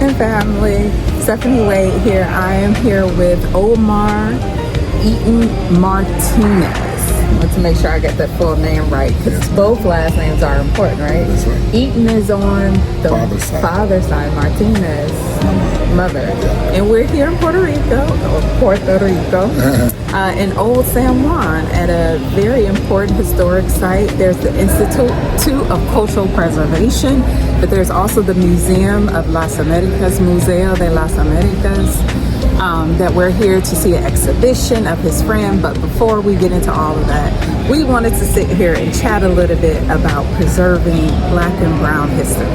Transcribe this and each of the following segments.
and family. Stephanie Wade here. I am here with Omar Eaton Martinez. I want to make sure I get that full name right because both last names are important, right? That's right. Eaton is on the father's side, Martinez, mother. And we're here in Puerto Rico, in Old San Juan at a very important historic site. There's the Institute of Cultural Preservation, but there's also the Museum of Las Americas, Museo de las Americas, that we're here to see an exhibition of his friend. But before we get into all of that, we wanted to sit here and chat a little bit about preserving Black and Brown history.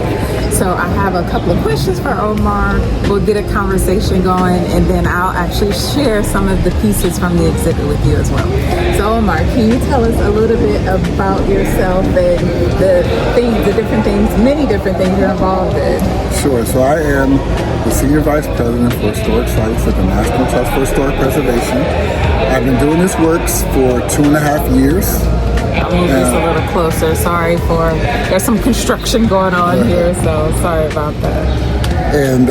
So I have a couple of questions for Omar. We'll get a conversation going, and then I'll actually share some of the pieces from the exhibit with you as well. So Omar, can you tell us a little bit about yourself and many different things you're involved in? Sure. So I am the Senior Vice President for Historic Sites at the National Trust for Historic Preservation. I've been doing this work for 2.5 years. I'll move this a little closer. There's some construction going on here, so sorry about that. And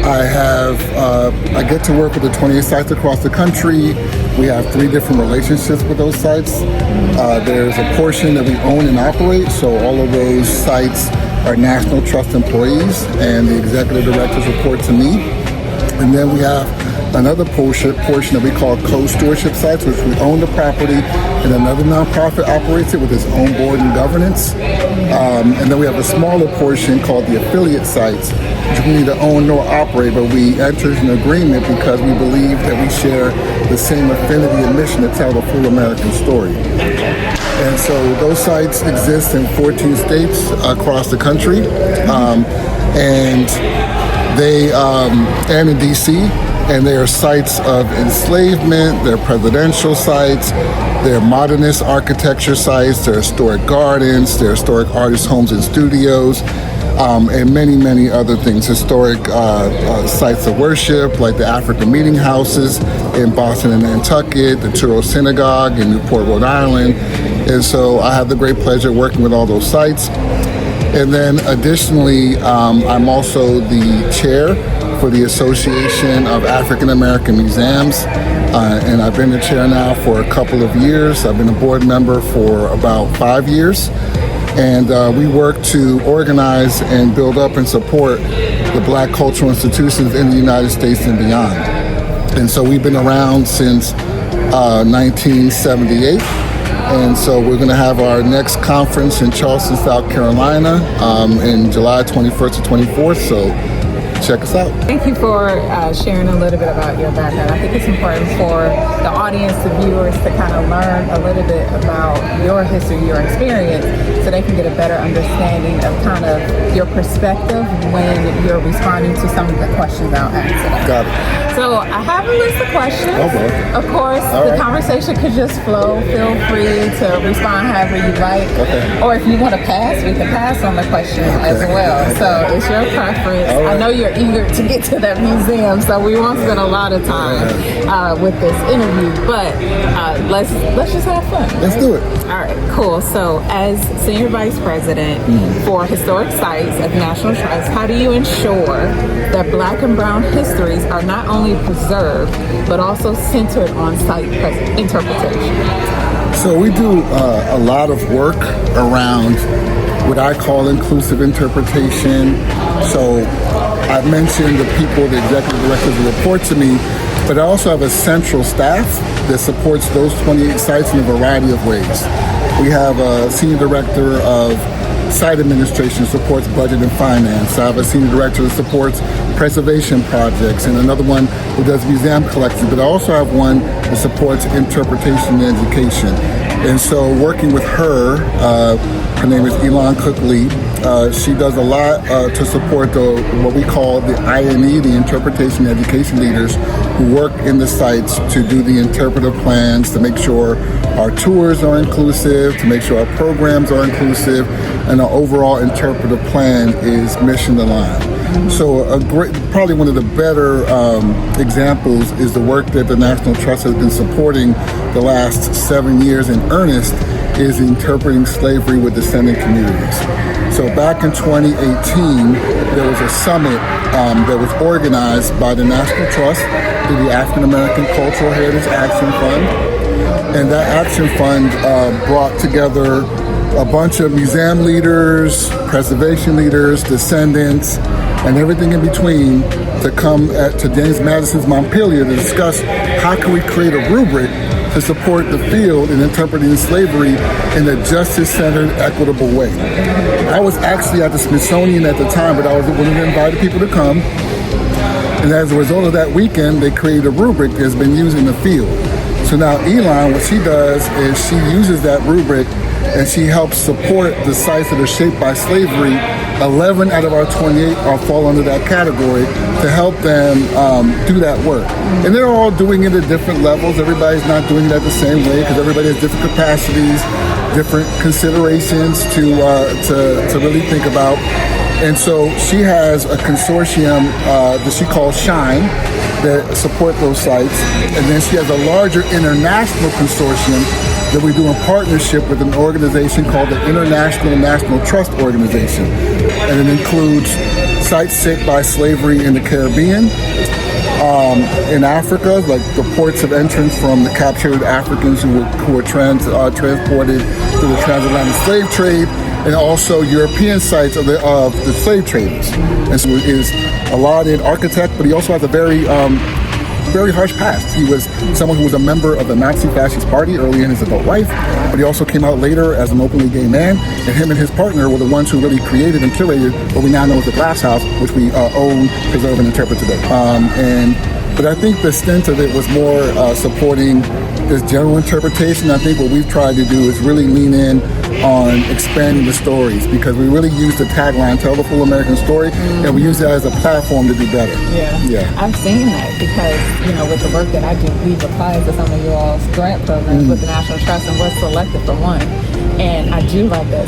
I get to work with the 28 sites across the country. We have 3 different relationships with those sites. There's a portion that we own and operate, so all of those sites are National Trust employees, and the executive directors report to me. And then we have another portion that we call co-stewardship sites, which we own the property, and another nonprofit operates it with its own board and governance. And then we have a smaller portion called the affiliate sites, which we neither own nor operate, but we entered an agreement because we believe that we share the same affinity and mission to tell the full American story. And so those sites exist in 14 states across the country, and in DC, and they are sites of enslavement, they're presidential sites, they're modernist architecture sites, they're historic gardens, they're historic artist homes and studios, and many, many other things. Historic sites of worship, like the African meeting houses in Boston and Nantucket, the Touro Synagogue in Newport, Rhode Island. And so I have the great pleasure of working with all those sites. And then additionally, I'm also the chair for the Association of African American Museums, and I've been the chair now for a couple of years. I've been a board member for about 5 years, and we work to organize and build up and support the Black cultural institutions in the United States and beyond. And so we've been around since 1978. And so we're going to have our next conference in Charleston, South Carolina, in July 21st to 24th. So check us out. Thank you for sharing a little bit about your background. I think it's important for the audience, the viewers, to kind of learn a little bit about your history, your experience, so they can get a better understanding of kind of your perspective when you're responding to some of the questions I'll ask. Got it. So I have a list of questions. Okay. Of course, the conversation could just flow. Feel free to respond however you like. Okay. Or if you want to pass, we can pass on the question as well. So it's your preference. I know you're eager to get to that museum, so we won't spend a lot of time with this interview, but let's just have fun. Let's do it. All right, cool. So as Senior Vice President for Historic Sites at the National Trust, how do you ensure that Black and Brown histories are not only preserved, but also centered on site interpretation? So we do a lot of work around what I call inclusive interpretation. So I've mentioned the people, the executive directors who report to me, but I also have a central staff that supports those 28 sites in a variety of ways. We have a senior director of site administration that supports budget and finance. I have a senior director that supports preservation projects, and another one who does museum collections, but I also have one that supports interpretation and education. And so working with her, her name is Elon Cook-Lee, she does a lot to support what we call the INE, the interpretation and education leaders who work in the sites to do the interpretive plans, to make sure our tours are inclusive, to make sure our programs are inclusive, and our overall interpretive plan is mission aligned. So probably one of the better examples is the work that the National Trust has been supporting the last 7 years in earnest is interpreting slavery with descendant communities. So back in 2018, there was a summit that was organized by the National Trust through the African American Cultural Heritage Action Fund. And that Action Fund brought together a bunch of museum leaders, preservation leaders, descendants, and everything in between to come to James Madison's Montpelier to discuss how can we create a rubric to support the field in interpreting slavery in a justice-centered, equitable way. I was actually at the Smithsonian at the time, but I was one of the invited people to come. And as a result of that weekend, they created a rubric that's been used in the field. So now Elon, what she does is she uses that rubric and she helps support the sites that are shaped by slavery. 11 out of our 28 fall under that category to help them do that work. And they're all doing it at different levels. Everybody's not doing it at the same way because everybody has different capacities, different considerations to really think about. And so she has a consortium that she calls SHINE that support those sites. And then she has a larger international consortium that we do in partnership with an organization called the International National Trust Organization. And it includes sites shaped by slavery in the Caribbean, in Africa, like the ports of entrance from the captured Africans who were transported through the transatlantic slave trade, and also European sites of the slave traders. And so he is a lauded architect, but he also has a very harsh past. He was someone who was a member of the Nazi fascist party early in his adult life, but he also came out later as an openly gay man, and him and his partner were the ones who really created and curated what we now know as the Glass House, which we own, preserve, and interpret today. But I think the stint of it was more supporting this general interpretation. I think what we've tried to do is really lean in on expanding the stories, because we really use the tagline, tell the full American story, and we use that as a platform to do better. Yeah. I've seen that because, with the work that I do, we've applied to some of your all's grant programs with the National Trust and was selected for one. And I do like that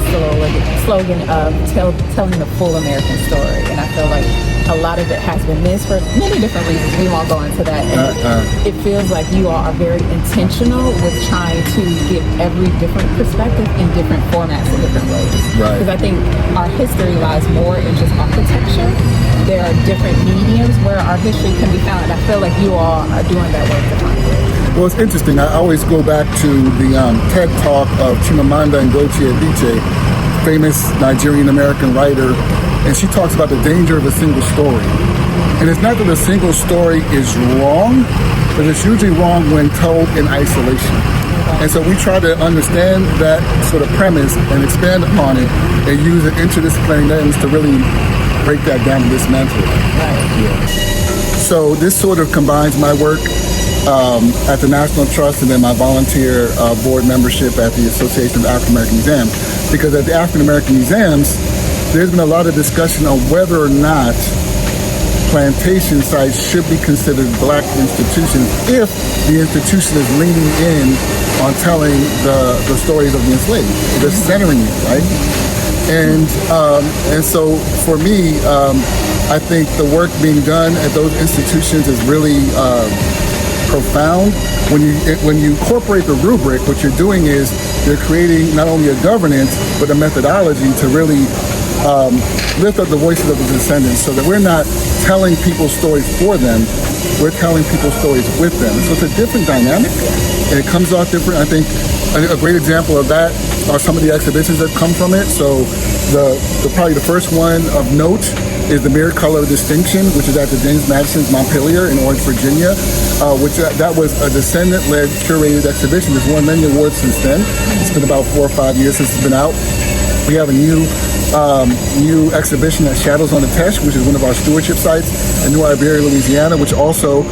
slogan of telling the full American story. And I feel like a lot of it has been missed for many different reasons. We won't go into that. And it feels like you all are very intentional with trying to give every different perspective in different formats in different ways. Right. Because I think our history lies more in just architecture. There are different mediums where our history can be found. And I feel like you all are doing that work to find it. Well, it's interesting. I always go back to the TED Talk of Chimamanda Ngozi Adichie, famous Nigerian-American writer, and she talks about the danger of a single story. And it's not that a single story is wrong, but it's usually wrong when told in isolation. And so we try to understand that sort of premise and expand upon it and use an interdisciplinary lens to really break that down and dismantle it. So this sort of combines my work at the National Trust and then my volunteer board membership at the Association of African American Museums. Because at the African American Museums, there's been a lot of discussion on whether or not plantation sites should be considered Black institutions if the institution is leaning in on telling the stories of the enslaved, just centering it, right? And so for me, I think the work being done at those institutions is really profound. When you incorporate the rubric, what you're doing is you're creating not only a governance, but a methodology to really lift up the voices of the descendants so that we're not telling people's stories for them, we're telling people's stories with them. So it's a different dynamic, and it comes out different. I think a great example of that are some of the exhibitions that come from it. So probably the first one of note is the Mirror Color Distinction, which is at the James Madison's Montpelier in Orange, Virginia, which that was a descendant-led curated exhibition. It's won many awards since then. It's been about 4 or 5 years since it's been out. We have a new exhibition at Shadows on the Teche, which is one of our stewardship sites in New Iberia, Louisiana, which also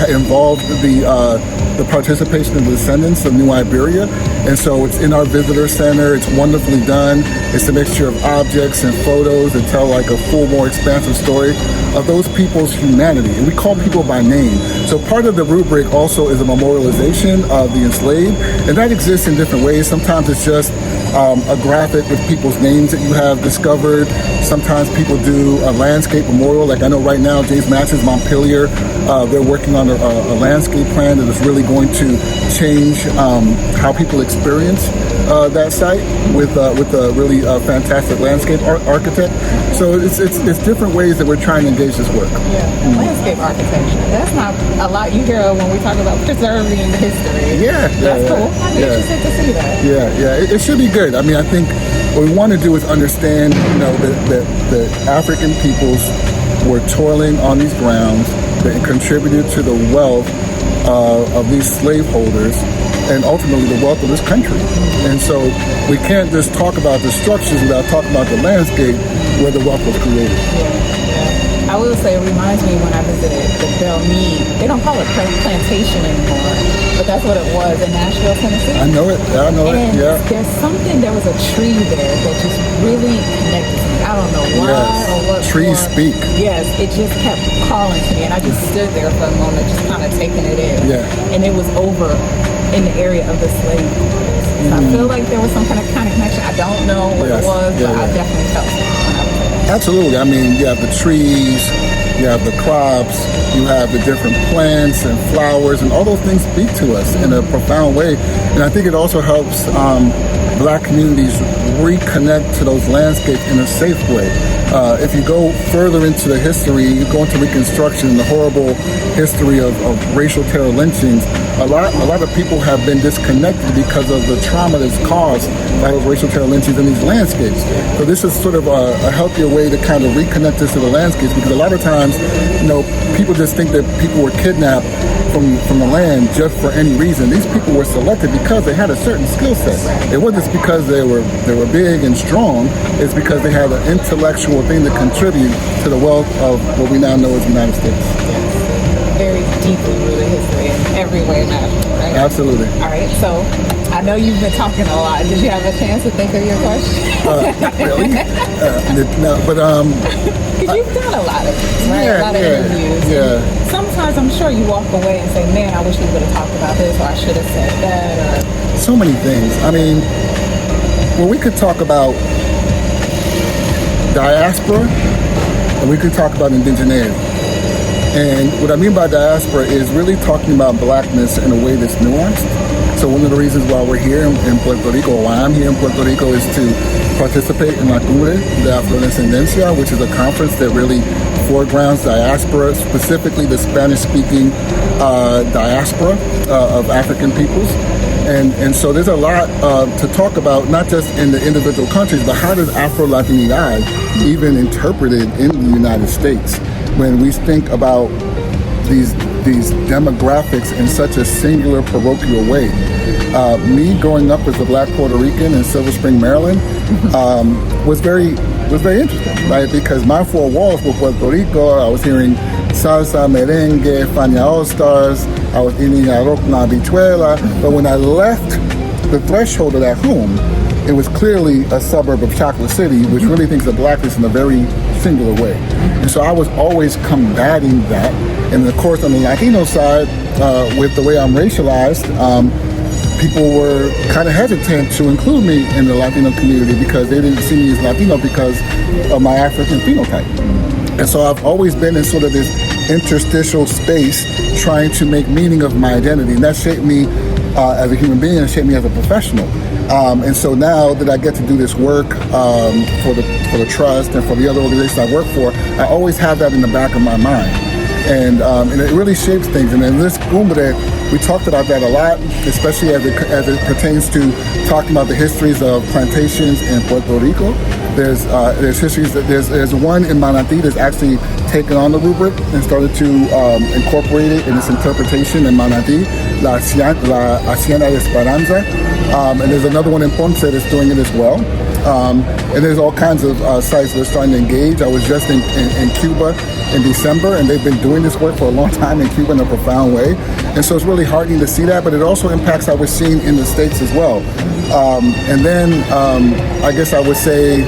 involved the participation of the descendants of New Iberia. And so it's in our visitor center. It's wonderfully done. It's a mixture of objects and photos that tell like a full, more expansive story of those people's humanity. And we call people by name. So part of the rubric also is a memorialization of the enslaved. And that exists in different ways. Sometimes it's just a graphic with people's names that you have discovered. Sometimes people do a landscape memorial. Like I know right now, James Mass's Montpelier, they're working on a landscape plan that is really going to change how people experience that site with a really fantastic landscape architect. So it's different ways that we're trying to engage this work. Yeah, landscape architecture. That's not a lot you hear when we talk about preserving history. That's cool. I'm interested to see that. It should be good. I mean, I think what we want to do is understand, that the African peoples were toiling on these grounds that contributed to the wealth of these slaveholders and ultimately the wealth of this country. And so we can't just talk about the structures without talking about the landscape where the wealth was created. I will say it reminds me when I visited the Belle Meade. They don't call it plantation anymore, but that's what it was in Nashville, Tennessee. I know it. There's something, there was a tree there that just really connected to me. I don't know why or what. Trees speak. Yes, it just kept calling to me, and I just stood there for a moment, just kind of taking it in. And it was over in the area of the slave. So I feel like there was some kind of connection. I don't know what it was, but I definitely felt it when I was there. Absolutely. I mean, you have the trees, you have the crops, you have the different plants and flowers, and all those things speak to us in a profound way. And I think it also helps Black communities reconnect to those landscapes in a safe way. If you go further into the history, you go into Reconstruction, the horrible history of racial terror lynchings, a lot of people have been disconnected because of the trauma that's caused by those racial terror lynchings in these landscapes. So this is sort of a healthier way to kind of reconnect us to the landscapes, because a lot of times, people just think that people were kidnapped from the land just for any reason. These people were selected because they had a certain skill set. It wasn't just because they were big and strong. It's because they had an intellectual thing to contribute to the wealth of what we now know as the United States. Yes. Very deeply rooted history in every way imaginable, right? Absolutely. All right, so I know you've been talking a lot. Did you have a chance to think of your question? Not really. No, but because you've done a lot of things, right? A lot of interviews. And sometimes I'm sure you walk away and say, man, I wish we would have talked about this, or I should have said that, or... So many things. I mean, well, we could talk about diaspora, and we could talk about indigeneity. And what I mean by diaspora is really talking about Blackness in a way that's nuanced. So one of the reasons why we're here in Puerto Rico, or why I'm here in Puerto Rico, is to participate in La Cumbre de Afro, which is a conference that really foregrounds diaspora, specifically the Spanish-speaking diaspora of African peoples. And so there's a lot to talk about, not just in the individual countries, but how does Afro-Latinidad even interpreted in the United States when we think about these demographics in such a singular parochial way. Me growing up as a Black Puerto Rican in Silver Spring, Maryland, was very interesting, right? Because my four walls were Puerto Rico. I was hearing salsa, merengue, Fania All Stars. I was eating arroz con habichuela. But when I left the threshold of that home, it was clearly a suburb of Chocolate City, which really thinks of Blackness in a very singular way. And so I was always combating that. And of course, on the Latino side, with the way I'm racialized, people were kind of hesitant to include me in the Latino community because they didn't see me as Latino because of my African phenotype. And so I've always been in sort of this interstitial space trying to make meaning of my identity. And that shaped me as a human being and shaped me as a professional. And so now that I get to do this work for the Trust and for the other organizations I work for, I always have that in the back of my mind. And it really shapes things. And in this Cumbre, we talked about that a lot, especially as it pertains to talking about the histories of plantations in Puerto Rico. There's histories that there's one in Manatí that's actually taken on the rubric and started to incorporate it in its interpretation in Manatí, La Hacienda de Esperanza. And there's another one in Ponce that's doing it as well. And there's all kinds of sites that are starting to engage. I was just in Cuba in December, and they've been doing this work for a long time in Cuba in a profound way. And so it's really heartening to see that, but it also impacts how we're seen in the States as well. And then I guess I would say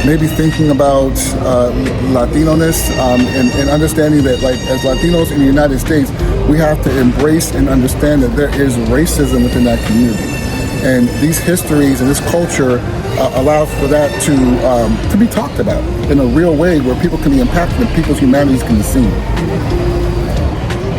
maybe thinking about Latino-ness and understanding that, like, as Latinos in the United States, we have to embrace and understand that there is racism within that community. And these histories and this culture allows for that to be talked about in a real way where people can be impacted and people's humanities can be seen.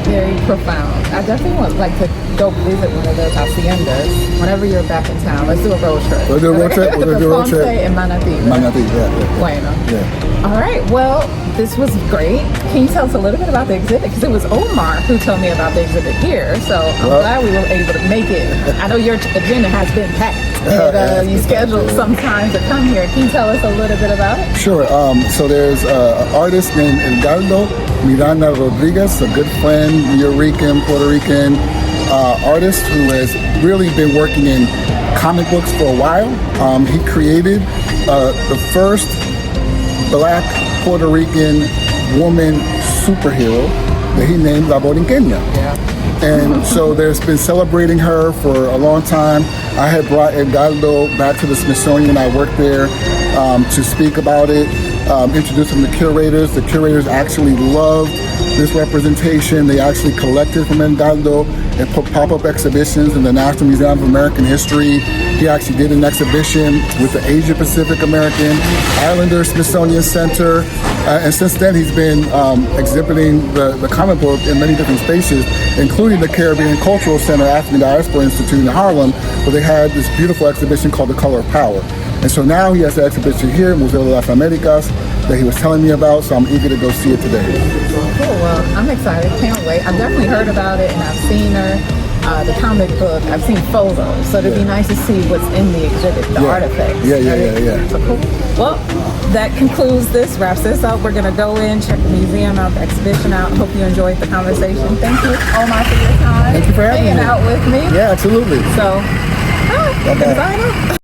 Very profound. I definitely would like to go visit one of those haciendas whenever you're back in town. Let's do a road trip. We'll do a road trip. We'll do a road trip. In Manatí. Manatí, yeah. Bueno. Yeah. All right. Well, this was great. Can you tell us a little bit about the exhibit? Because it was Omar who told me about the exhibit here. So I'm glad we were able to make it. I know your agenda has been packed. And, you scheduled some time to come here. Can you tell us a little bit about it? Sure. So there's an artist named Edgardo Miranda Rodriguez, a good friend, New Rican, Puerto Rican artist who has really been working in comic books for a while. He created the first Black Puerto Rican woman superhero that he named La Borinqueña. Yeah. And so there's been celebrating her for a long time. I had brought Edgardo back to the Smithsonian. I worked there to speak about it, introduce him to curators. The curators actually loved this representation. They actually collected from Edgardo and put pop-up exhibitions in the National Museum of American History. He actually did an exhibition with the Asia Pacific American Islander Smithsonian Center. And since then, he's been exhibiting the comic book in many different spaces, including the Caribbean Cultural Center African Diaspora Institute in Harlem, where they had this beautiful exhibition called The Color of Power. And so now he has the exhibition here, Museo de las Americas, that he was telling me about, so I'm eager to go see it today. Cool. Well, I'm excited. Can't wait. I've definitely heard about it, and I've seen her. The comic book, I've seen photos, so it'd be nice to see what's in the exhibit, the artifacts. Yeah. So cool. Well, that concludes this, wraps this up. We're going to go in, check the museum out, the exhibition out. Hope you enjoyed the conversation. Thank you, Omar, for your time. Thank you for having me. Hanging out with me. Yeah, absolutely. So, sign up.